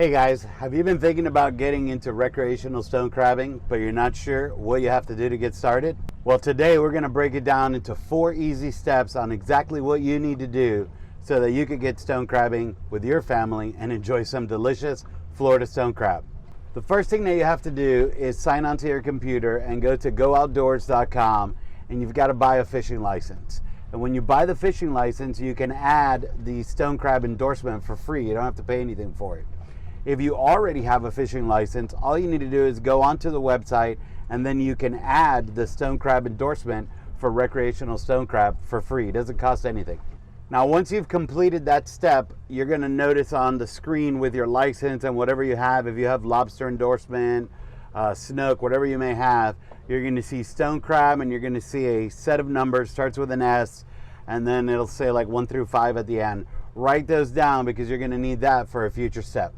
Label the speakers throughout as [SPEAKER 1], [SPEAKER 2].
[SPEAKER 1] Hey guys, have you been thinking about getting into recreational stone crabbing, but you're not sure what you have to do to get started? Well, today we're going to break it down into 4 easy steps on exactly what you need to do so that you can get stone crabbing with your family and enjoy some delicious Florida stone crab. The first thing that you have to do is sign onto your computer and go to gooutdoors.com, and you've got to buy a fishing license. And when you buy the fishing license, you can add the stone crab endorsement for free. You don't have to pay anything for it. If you already have a fishing license, all you need to do is go onto the website, and then you can add the stone crab endorsement for recreational stone crab for free. It doesn't cost anything. Now, once you've completed that step, you're going to notice on the screen with your license and whatever you have, if you have lobster endorsement, snook, whatever you may have, you're going to see stone crab, and you're going to see a set of numbers, starts with an S, and then it'll say like 1 through 5 at the end. Write those down because you're going to need that for a future step.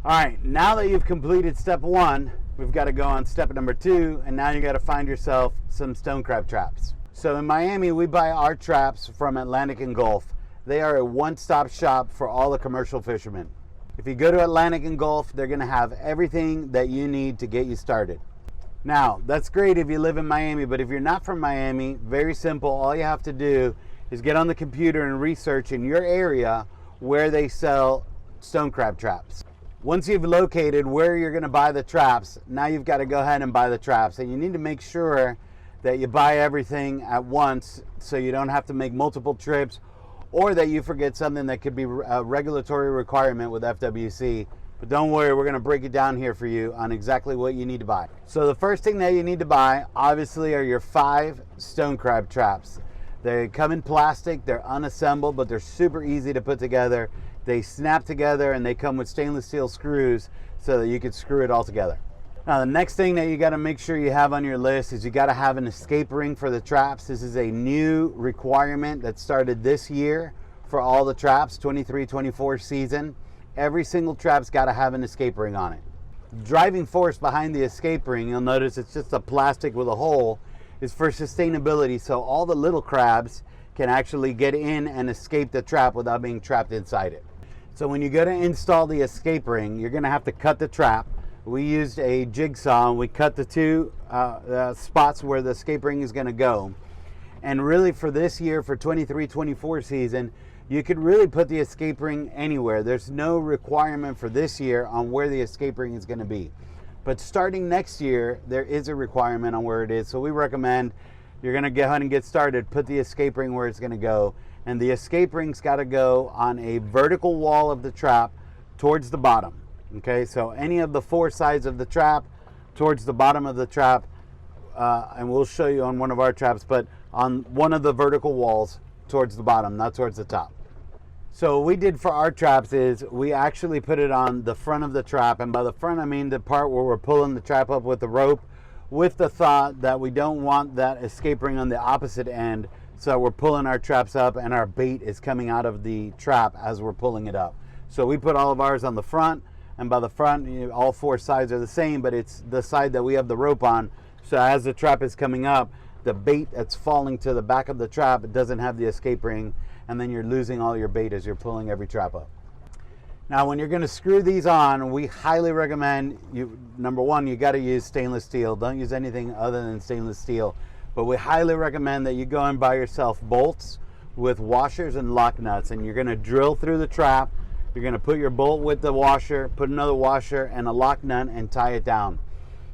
[SPEAKER 1] All right, now that you've completed step 1, we've got to go on step number 2, and now you got to find yourself some stone crab traps. So in Miami, we buy our traps from Atlantic and Gulf. They are a one-stop shop for all the commercial fishermen. If you go to Atlantic and Gulf, they're going to have everything that you need to get you started. Now, that's great if you live in Miami, but if you're not from Miami, very simple. All you have to do is get on the computer and research in your area where they sell stone crab traps. Once you've located where you're going to buy the traps, now you've got to go ahead and buy the traps. And you need to make sure that you buy everything at once so you don't have to make multiple trips, or that you forget something that could be a regulatory requirement with FWC. But don't worry, we're going to break it down here for you on exactly what you need to buy. So the first thing that you need to buy, obviously, are your 5 stone crab traps. They come in plastic, they're unassembled, but they're super easy to put together. They snap together, and they come with stainless steel screws so that you can screw it all together. Now, the next thing that you got to make sure you have on your list is you got to have an escape ring for the traps. This is a new requirement that started this year for all the traps, 23-24 season. Every single trap's got to have an escape ring on it. The driving force behind the escape ring, you'll notice it's just a plastic with a hole, is for sustainability, so all the little crabs can actually get in and escape the trap without being trapped inside it. So when you go to install the escape ring, you're going to have to cut the trap. We used a jigsaw, and we cut the 2 spots where the escape ring is going to go. And really for this year, for 23-24 season, you could really put the escape ring anywhere. There's no requirement for this year on where the escape ring is going to be. But starting next year, there is a requirement on where it is. So we recommend you're going to go ahead and get started, put the escape ring where it's going to go. And the escape ring's got to go on a vertical wall of the trap towards the bottom. Okay, so any of the 4 sides of the trap towards the bottom of the trap, and we'll show you on one of our traps, but on one of the vertical walls towards the bottom, not towards the top. So what we did for our traps is we actually put it on the front of the trap, and by the front I mean the part where we're pulling the trap up with the rope, with the thought that we don't want that escape ring on the opposite end, so we're pulling our traps up and our bait is coming out of the trap as we're pulling it up. So we put all of ours on the front, and by the front, all 4 sides are the same, but it's the side that we have the rope on. So as the trap is coming up, the bait that's falling to the back of the trap, it doesn't have the escape ring, and then you're losing all your bait as you're pulling every trap up. Now, when you're going to screw these on, we highly recommend number 1, you got to use stainless steel. Don't use anything other than stainless steel. But we highly recommend that you go and buy yourself bolts with washers and lock nuts, and you're going to drill through the trap. You're going to put your bolt with the washer, put another washer and a lock nut, and tie it down.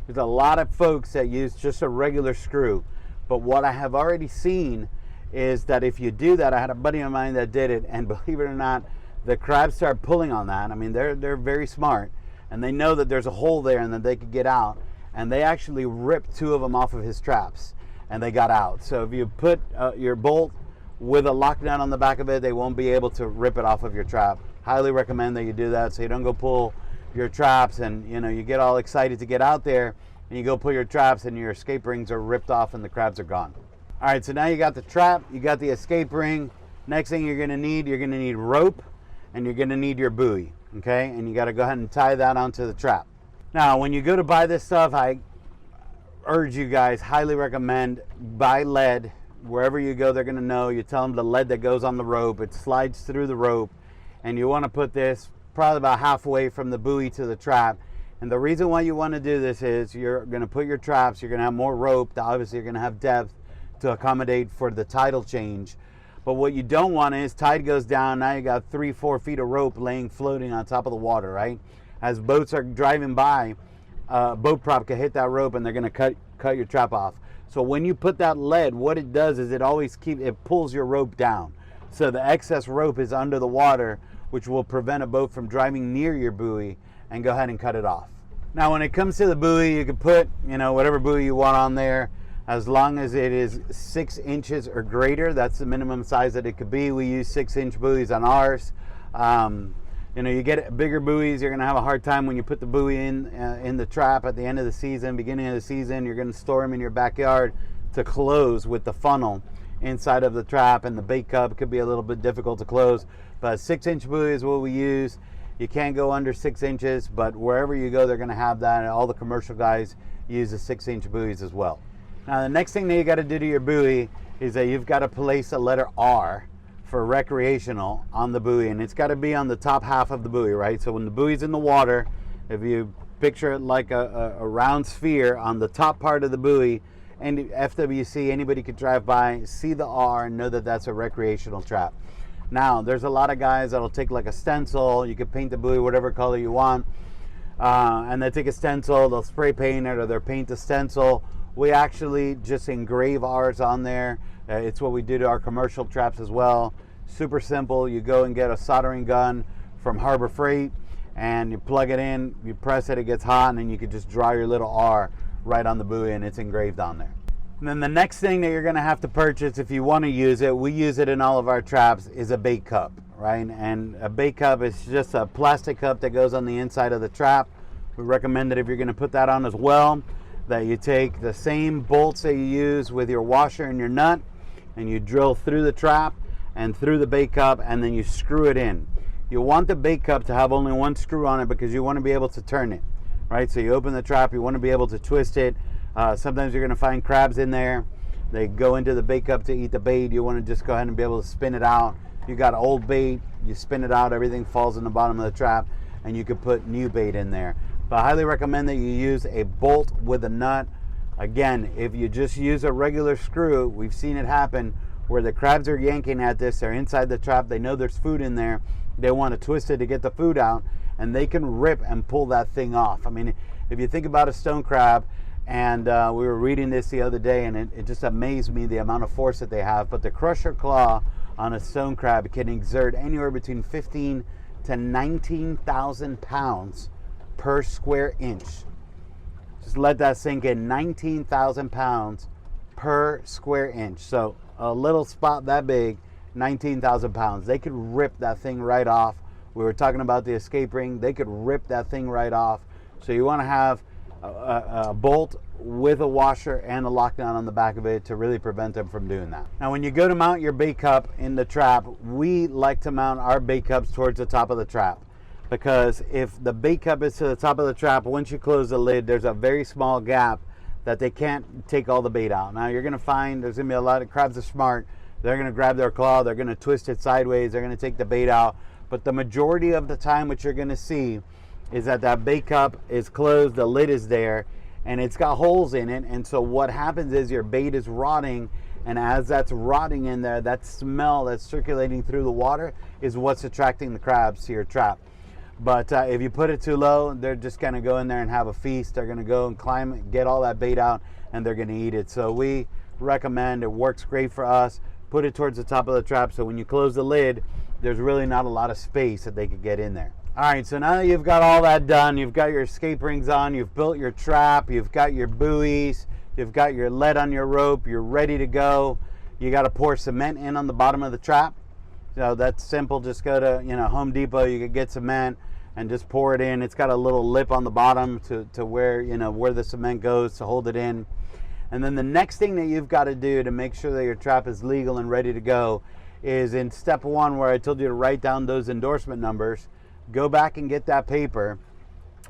[SPEAKER 1] There's a lot of folks that use just a regular screw, but what I have already seen is that if you do that, I had a buddy of mine that did it, and believe it or not, the crabs start pulling on that. I mean, they're very smart, and they know that there's a hole there and that they could get out, and they actually ripped 2 of them off of his traps, and they got out. So if you put your bolt with a lock nut on the back of it, they won't be able to rip it off of your trap. Highly recommend that you do that so you don't go pull your traps and you get all excited to get out there, and you go pull your traps and your escape rings are ripped off and the crabs are gone. All right, so now you got the trap, you got the escape ring. Next thing you're going to need rope, and you're going to need your buoy, okay? And you got to go ahead and tie that onto the trap. Now, when you go to buy this stuff, I urge you guys, highly recommend, buy lead. Wherever you go, they're going to know. You tell them the lead that goes on the rope, it slides through the rope, and you want to put this probably about halfway from the buoy to the trap. And the reason why you want to do this is you're going to put your traps, you're going to have more rope, obviously you're going to have depth to accommodate for the tidal change. But what you don't want is tide goes down, now you got 3-4 feet of rope laying floating on top of the water, right? As boats are driving by, boat prop can hit that rope and they're going to cut your trap off. So when you put that lead, what it does is it pulls your rope down. So the excess rope is under the water, which will prevent a boat from driving near your buoy and go ahead and cut it off. Now when it comes to the buoy, you can put, whatever buoy you want on there, as long as it is 6 inches or greater. That's the minimum size that it could be. We use 6-inch buoys on ours. You get bigger buoys, you're going to have a hard time when you put the buoy in the trap at the end of the season, beginning of the season. You're going to store them in your backyard to close with the funnel inside of the trap, and the bait cup could be a little bit difficult to close. But 6-inch buoy is what we use. You can't go under 6 inches, but wherever you go, they're going to have that. And all the commercial guys use the 6-inch buoys as well. Now, the next thing that you got to do to your buoy is that you've got to place a letter R for recreational on the buoy, and it's got to be on the top half of the buoy, right? So when the buoy's in the water, if you picture it like a round sphere on the top part of the buoy, and FWC, anybody could drive by, see the R, and know that that's a recreational trap. Now, there's a lot of guys that'll take like a stencil. You could paint the buoy whatever color you want, and they take a stencil, they'll spray paint it, or they'll paint the stencil. We actually just engrave ours on there. It's what we do to our commercial traps as well. Super simple. You go and get a soldering gun from Harbor Freight, and you plug it in, you press it, it gets hot, and then you can just draw your little R right on the buoy, and it's engraved on there. And then the next thing that you're going to have to purchase if you want to use it, we use it in all of our traps, is a bait cup, right? And a bait cup is just a plastic cup that goes on the inside of the trap. We recommend that if you're going to put that on as well, that you take the same bolts that you use with your washer and your nut, and you drill through the trap and through the bait cup, and then you screw it in. You want the bait cup to have only one screw on it because you want to be able to turn it, right? So you open the trap, you want to be able to twist it. Sometimes you're going to find crabs in there. They go into the bait cup to eat the bait. You want to just go ahead and be able to spin it out. You got old bait, you spin it out, everything falls in the bottom of the trap, and you could put new bait in there. But I highly recommend that you use a bolt with a nut. Again, if you just use a regular screw, we've seen it happen where the crabs are yanking at this, they're inside the trap, they know there's food in there, they want to twist it to get the food out, and they can rip and pull that thing off. I mean, if you think about a stone crab, and we were reading this the other day, and it just amazed me the amount of force that they have, but the crusher claw on a stone crab can exert anywhere between 15 to 19,000 pounds per square inch. Just let that sink in. 19,000 pounds per square inch. So a little spot that big, 19,000 pounds. They could rip that thing right off. We were talking about the escape ring. They could rip that thing right off. So you want to have a bolt with a washer and a lockdown on the back of it to really prevent them from doing that. Now when you go to mount your bait cup in the trap, we like to mount our bait cups towards the top of the trap, because if the bait cup is to the top of the trap, once you close the lid, there's a very small gap that they can't take all the bait out. Now you're going to find there's going to be a lot of crabs are smart. They're going to grab their claw, they're going to twist it sideways, they're going to take the bait out. But the majority of the time what you're going to see is that bait cup is closed, the lid is there, and it's got holes in it. And so what happens is your bait is rotting, and as that's rotting in there, that smell that's circulating through the water is what's attracting the crabs to your trap. But if you put it too low, they're just going to go in there and have a feast. They're going to go and climb, get all that bait out, and they're going to eat it. So we recommend, it works great for us, put it towards the top of the trap, so when you close the lid, there's really not a lot of space that they could get in there. All right, so now that you've got all that done, you've got your escape rings on, you've built your trap, you've got your buoys, you've got your lead on your rope, you're ready to go. You got to pour cement in on the bottom of the trap. So that's simple. Just go to Home Depot, you can get cement and just pour it in. It's got a little lip on the bottom to where where the cement goes to hold it in. And then the next thing that you've got to do to make sure that your trap is legal and ready to go is in step 1, where I told you to write down those endorsement numbers. Go back and get that paper,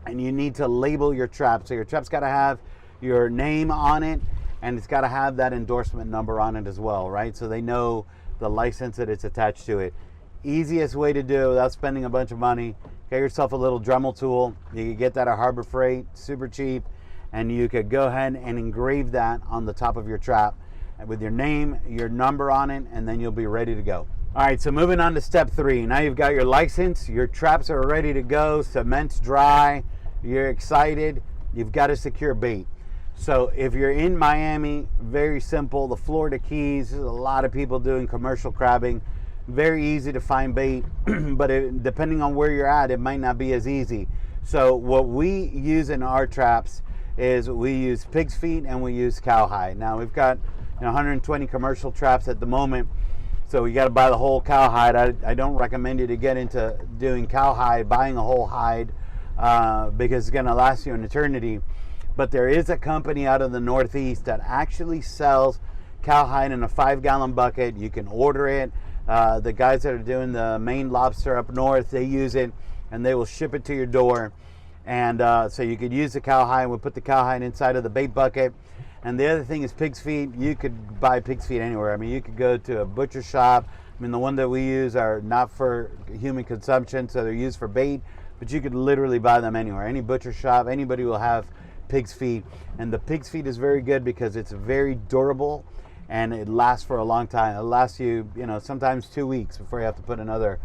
[SPEAKER 1] and you need to label your trap. So your trap's got to have your name on it, and it's got to have that endorsement number on it as well, right? So they know the license that it's attached to it. Easiest way to do it without spending a bunch of money, get yourself a little Dremel tool. You can get that at Harbor Freight, super cheap, and you could go ahead and engrave that on the top of your trap with your name, your number on it, and then you'll be ready to go. All right, so moving on to step 3. Now you've got your license, your traps are ready to go, cement's dry, you're excited, you've got to secure bait. So if you're in Miami, very simple, the Florida Keys, there's a lot of people doing commercial crabbing, very easy to find bait, but depending on where you're at, it might not be as easy. So what we use in our traps is we use pig's feet and we use cowhide. Now we've got 120 commercial traps at the moment, so you got to buy the whole cowhide. I don't recommend you to get into doing cowhide, buying a whole hide, because it's going to last you an eternity. But there is a company out of the Northeast that actually sells cowhide in a 5-gallon bucket. You can order it. The guys that are doing the Maine lobster up north, they use it and they will ship it to your door. And so you could use the cowhide. We'll put the cowhide inside of the bait bucket. And the other thing is pig's feet. You could buy pig's feet anywhere. I mean, you could go to a butcher shop. I mean, the one that we use are not for human consumption, so they're used for bait, but you could literally buy them anywhere. Any butcher shop, anybody will have pig's feet. And the pig's feet is very good because it's very durable and it lasts for a long time. It lasts you, sometimes 2 weeks before you have to put another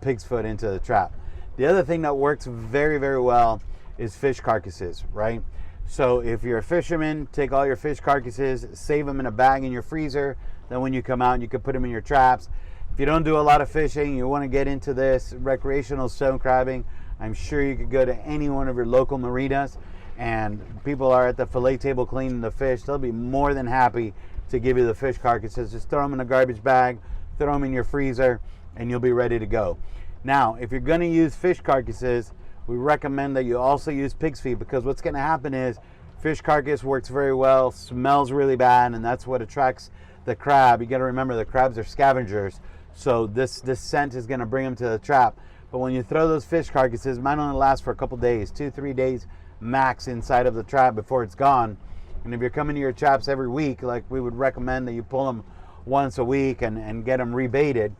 [SPEAKER 1] pig's foot into the trap. The other thing that works very, very well is fish carcasses, right? So if you're a fisherman, take all your fish carcasses, save them in a bag in your freezer. Then when you come out, you can put them in your traps. If you don't do a lot of fishing, you want to get into this recreational stone crabbing, I'm sure you could go to any one of your local marinas and people are at the fillet table cleaning the fish. They'll be more than happy to give you the fish carcasses. Just throw them in a garbage bag, throw them in your freezer, and you'll be ready to go. Now, if you're going to use fish carcasses, we recommend that you also use pig's feet, because what's going to happen is fish carcass works very well, smells really bad, and that's what attracts the crab. You got to remember the crabs are scavengers, so this scent is going to bring them to the trap. But when you throw those fish carcasses, it might only last for a couple days, 2-3 days max inside of the trap before it's gone. And if you're coming to your traps every week, like we would recommend that you pull them once a week and get them rebaited,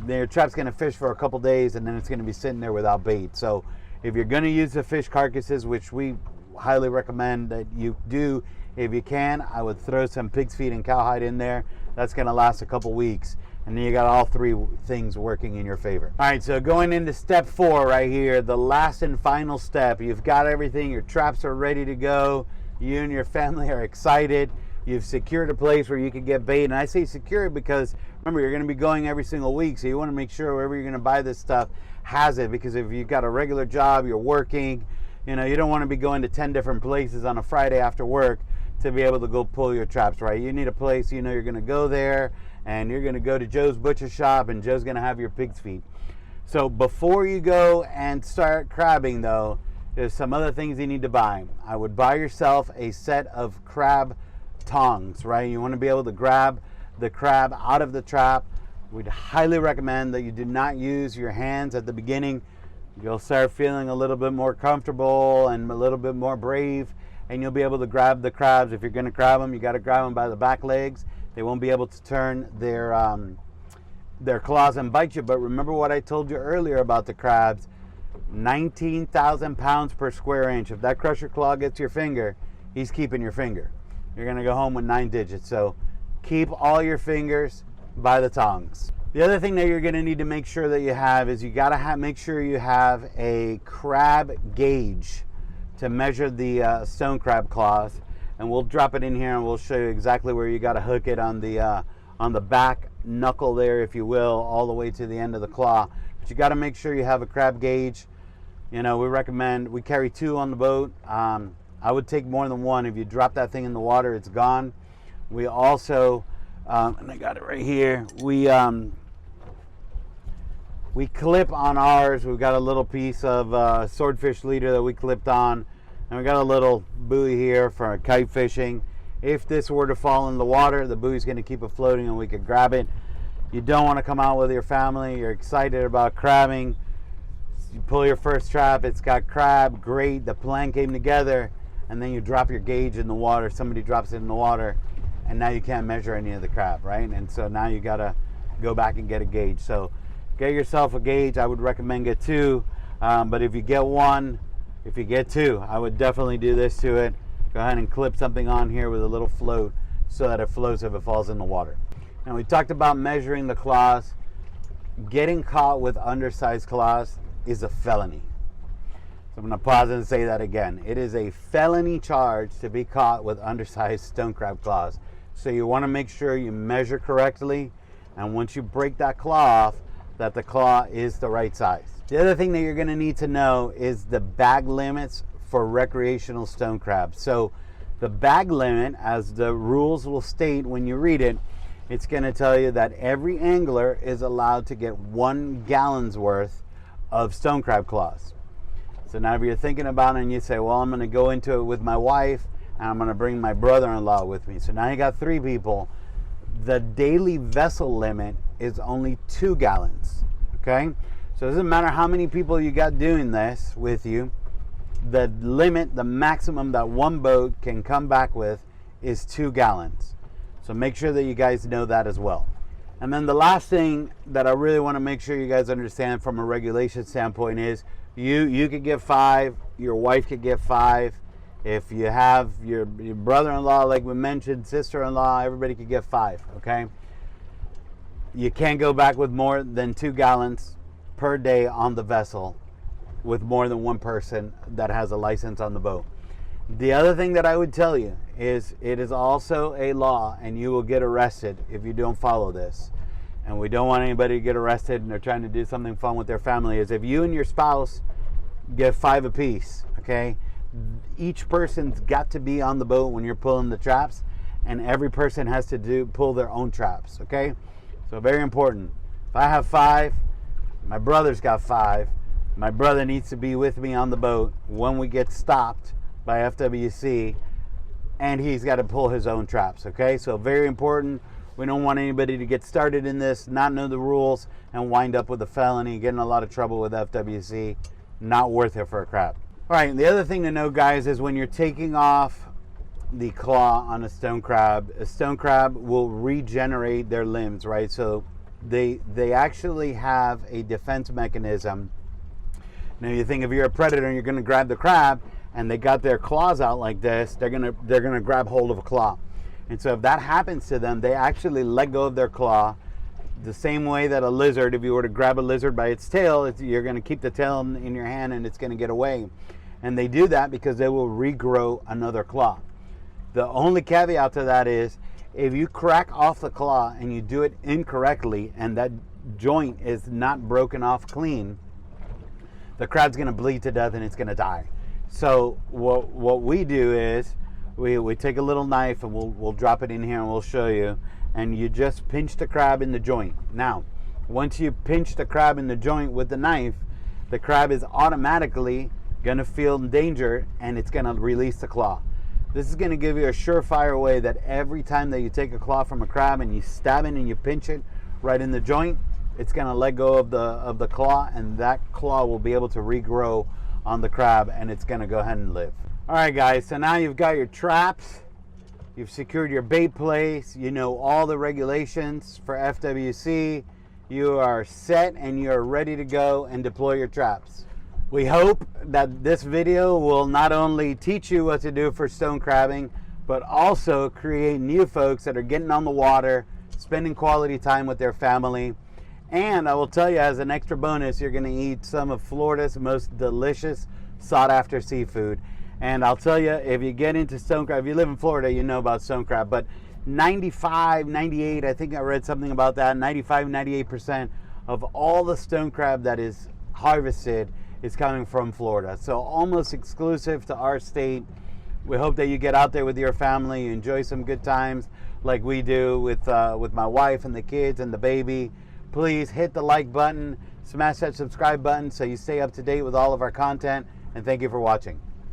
[SPEAKER 1] your trap's going to fish for a couple days and then it's going to be sitting there without bait. So if you're going to use the fish carcasses, which we highly recommend that you do, if you can, I would throw some pig's feet and cowhide in there. That's going to last a couple weeks. And then you got all 3 things working in your favor. All right, so going into step 4 right here, the last and final step. You've got everything. Your traps are ready to go. You and your family are excited. You've secured a place where you can get bait. And I say secure because, remember, you're going to be going every single week. So you want to make sure wherever you're going to buy this stuff has it. Because if you've got a regular job, you're working, you don't want to be going to 10 different places on a Friday after work to be able to go pull your traps, right? You need a place, you're going to go there and you're going to go to Joe's butcher shop and Joe's going to have your pig's feet. So before you go and start crabbing though, there's some other things you need to buy. I would buy yourself a set of crab tongs, right? You want to be able to grab the crab out of the trap. We'd highly recommend that you do not use your hands at the beginning. You'll start feeling a little bit more comfortable and a little bit more brave, and you'll be able to grab the crabs. If you're going to grab them, you got to grab them by the back legs. They won't be able to turn their claws and bite you. But remember what I told you earlier about the crabs. 19,000 pounds per square inch. If that crusher claw gets your finger, he's keeping your finger. You're going to go home with 9 digits. So keep all your fingers by the tongs. The other thing that you're going to need to make sure that you have is you got to make sure you have a crab gauge to measure the stone crab claws. And we'll drop it in here and we'll show you exactly where you got to hook it on the back knuckle there, if you will, all the way to the end of the claw. But you got to make sure you have a crab gauge. We recommend, we carry 2 on the boat. I would take more than 1. If you drop that thing in the water, it's gone. We also, and I got it right here, we clip on ours. We've got a little piece of swordfish leader that we clipped on. And we got a little buoy here for kite fishing. If this were to fall in the water, the buoy's going to keep it floating and we could grab it. You don't want to come out with your family. You're excited about crabbing. You pull your first trap. It's got crab. Great. The plan came together. And then you drop your gauge in the water. Somebody drops it in the water. And now you can't measure any of the crab, right? And so now you got to go back and get a gauge. So get yourself a gauge. I would recommend get 2. But if you get one, if you get two, I would definitely do this to it. Go ahead and clip something on here with a little float so that it floats if it falls in the water. Now, we talked about measuring the claws. Getting caught with undersized claws is a felony. So I'm going to pause and say that again. It is a felony charge to be caught with undersized stone crab claws. So you want to make sure you measure correctly, and once you break that claw off, that the claw is the right size. The other thing that you're going to need to know is the bag limits for recreational stone crab. So the bag limit, as the rules will state when you read it, it's going to tell you that every angler is allowed to get 1 gallon's worth of stone crab claws. So now if you're thinking about it and you say, well, I'm going to go into it with my wife and I'm going to bring my brother-in-law with me. So now you got 3 people. The daily vessel limit is only 2 gallons. Okay? So it doesn't matter how many people you got doing this with you. The limit, the maximum that one boat can come back with is 2 gallons. So make sure that you guys know that as well. And then the last thing that I really want to make sure you guys understand from a regulation standpoint is you could get 5, your wife could get 5. If you have your brother-in-law, like we mentioned, sister-in-law, everybody could get 5, okay? You can't go back with more than 2 gallons per day on the vessel with more than one person that has a license on the boat. The other thing that I would tell you is it is also a law, and you will get arrested if you don't follow this. And we don't want anybody to get arrested and they're trying to do something fun with their family, is if you and your spouse get 5 apiece, okay? Each person's got to be on the boat when you're pulling the traps, and every person has to pull their own traps, okay? So very important. If I have 5, my brother's got 5, my brother needs to be with me on the boat when we get stopped by FWC, and he's got to pull his own traps, okay? So very important. We don't want anybody to get started in this, not know the rules, and wind up with a felony, get in a lot of trouble with FWC. Not worth it for a crab. All right, the other thing to know, guys, is when you're taking off the claw on a stone crab will regenerate their limbs, right? So they actually have a defense mechanism. Now you think if you're a predator and you're going to grab the crab and they got their claws out like this, they're gonna grab hold of a claw. And so if that happens to them, they actually let go of their claw the same way that a lizard, if you were to grab a lizard by its tail, you're going to keep the tail in your hand and it's going to get away. And they do that because they will regrow another claw. The only caveat to that is if you crack off the claw and you do it incorrectly and that joint is not broken off clean, the crab's going to bleed to death and it's going to die. So what we do is we take a little knife and we'll drop it in here and we'll show you, and you just pinch the crab in the joint. Now, once you pinch the crab in the joint with the knife, the crab is automatically going to feel danger and it's going to release the claw. This is going to give you a surefire way that every time that you take a claw from a crab and you stab it and you pinch it right in the joint, it's going to let go of the claw, and that claw will be able to regrow on the crab and it's going to go ahead and live. All right, guys, so now you've got your traps, you've secured your bait place, you know all the regulations for FWC, you are set and you're ready to go and deploy your traps. We hope that this video will not only teach you what to do for stone crabbing, but also create new folks that are getting on the water, spending quality time with their family. And I will tell you, as an extra bonus, you're going to eat some of Florida's most delicious sought-after seafood. And I'll tell you, if you get into stone crab, if you live in Florida, you know about stone crab, but 95, 98, I think I read something about that, 95, 98% of all the stone crab that is harvested is coming from Florida. So almost exclusive to our state. We hope that you get out there with your family, you enjoy some good times like we do with my wife and the kids and the baby. Please hit the like button, smash that subscribe button so you stay up to date with all of our content, and thank you for watching.